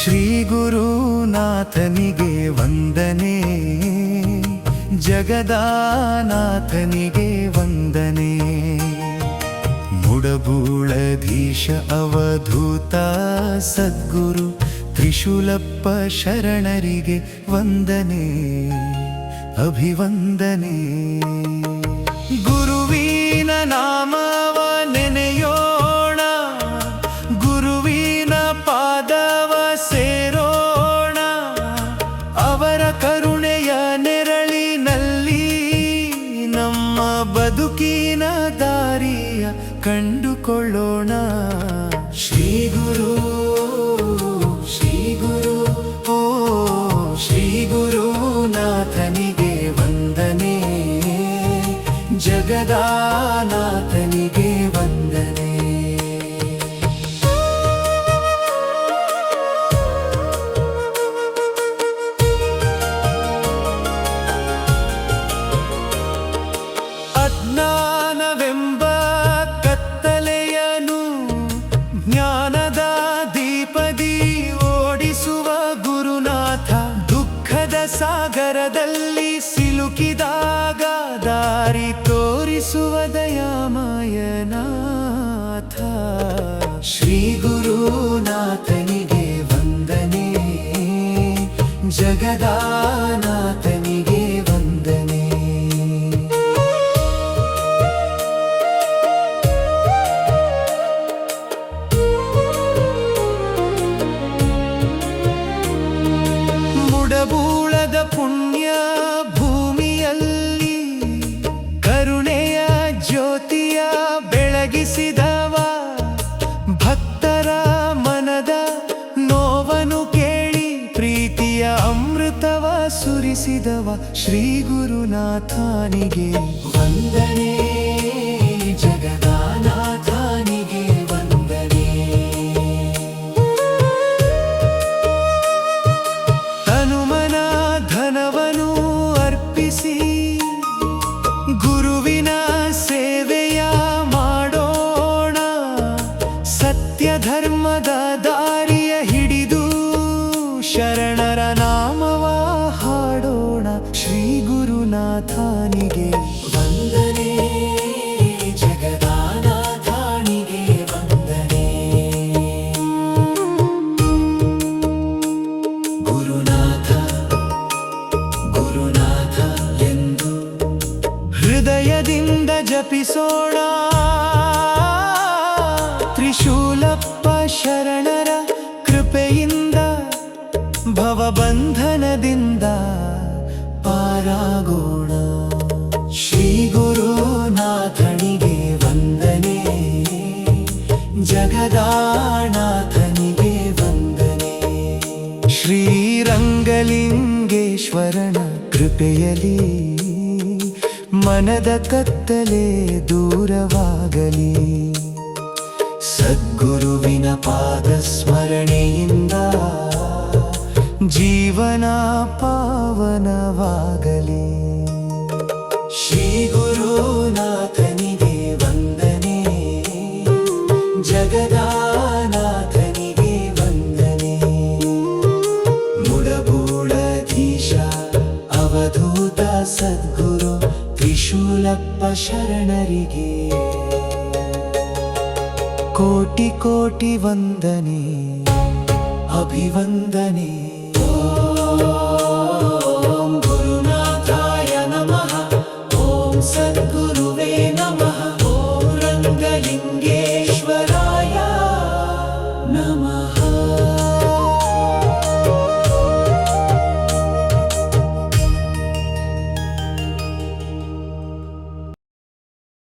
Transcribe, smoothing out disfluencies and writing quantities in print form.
ಶ್ರೀ ಗುರುನಾಥನಿಗೆ ವಂದನೆ, ಜಗದಾನಾಥನಿಗೆ ವಂದನೆ. ಮುಡಬೂಳಧೀಶ ಅವಧೂತ ಸದ್ಗುರು ತ್ರಿಶೂಲಪ್ಪ ಶರಣರಿಗೆ ವಂದನೆ, ಅಭಿವಂದನೆ. ಗುರುವಿನ ನಾಮವ ನೆನೆಯೋಣ, ಗುರುವಿನ ಪಾದವ ಸೇರೋಣ. ಅವರ ಕರುಣೆಯ ನೆರಳಿನಲ್ಲಿ ನಮ್ಮ ಬದುಕಿನ ದಾರಿಯ ಕಂಡುಕೊಳ್ಳೋಣ. ಶ್ರೀ ಗುರು, ಶ್ರೀ ಗುರು, ಓ ಶ್ರೀ ಗುರುನಾಥನಿಗೆ ವಂದನೆ, ಜಗದಾನಾಥನಿಗೆ ವಂದನೆ. ಅಜ್ಞಾನವೆಂಬ ಕತ್ತಲೆಯನು ಜ್ಞಾನದ ದೀಪದಿ ಓಡಿಸುವ ಗುರುನಾಥ. ದುಃಖದ ಸಾಗರದಲ್ಲಿ ಸಿಲುಕಿದಾಗ ದಾರಿ ತೋರಿಸುವ ದಯಾಮಯನಾಥ. ಶ್ರೀ ಗುರುನಾಥನಿಗೆ ವಂದನೆ, ಜಗದಾನಾಥನಿಗೆ ವಂದನೆ. ಮುಡಬೂಳದ ಪುಣ್ಯ ಭೂಮಿಯಲ್ಲಿ ಕರುಣೆಯ ಜ್ಯೋತಿಯ ಬೆಳಗಿಸಿದವ. ಭಕ್ತರ ಮನದ ನೋವನ್ನು ಕೇಳಿ ಪ್ರೀತಿಯ ಅಮೃತವ ಸುರಿಸಿದವ. ಶ್ರೀ ಗುರುನಾಥನಿಗೆ ವಂದನೆ, ಜಗದಾನಾಥನಿಗೆ ವಂದನೆ. ತನುಮನ ಧನವನು ಅರ್ಪಿಸಿ ಗುರುವಿನ ಸೇವೆಯ ಮಾಡೋಣ. ಸತ್ಯ ಧರ್ಮದ ದಾರಿಯ ಹಿಡಿದು ಶರಣರ ನಾಮವ ಹಾಡೋಣ. ಶ್ರೀ ಗುರುನಾಥನಿಗೆ ವಂದನೆ, ಜಗದಾನಾಥನಿಗೆ ವಂದನೆ. ಗುರುನಾಥ ಗುರುನಾಥ ಎಂದು ಹೃದಯದಿಂದ ಜಪಿಸೋಣ. ತ್ರಿಶೂಲಪ್ಪ ಶರಣರ ಕೃಪೆಯಿಂದ ಭವಬಂಧನದಿಂದ ಪಾರಾಗೋಣ. ಶ್ರೀ ಗುರುನಾಥನಿಗೆ ವಂದನೆ, ಜಗದಾನಾಥನಿಗೆ ವಂದನೆ. ಶ್ರೀರಂಗಲಿಂಗೇಶ್ವರನ ಕೃಪೆಯಲಿ ಮನದ ಕತ್ತಲೆ ದೂರವಾಗಲಿ. ಸದ್ಗುರುವಿನ ಪಾದ ಸ್ಮರಣೆಯಿಂದ ಜೀವನ ಪಾವನವಾಗಲಿ. ಶ್ರೀ ಗುರುನಾಥನಿಗೆ ವಂದನೆ, ಜಗದಾನಾಥನಿಗೆ ವಂದನೆ. ಮುಡಬೂಳಧೀಶ ಅವಧೂತ ಸದ್ಗುರು ತ್ರಿಶೂಲಪ್ಪ ಶರಣರಿಗೆ ಕೋಟಿ ಕೋಟಿ ವಂದನೆ, ಅಭಿವಂದನೆ. ಓಂ ಗುರುನಾಥಾಯ ನಮಃ, ಓಂ ಸದ್ಗುರುವೇ ನಮಃ, ಓಂ ರಂಗಲಿಂಗೇಶ್ವರಾಯ ನಮಃ.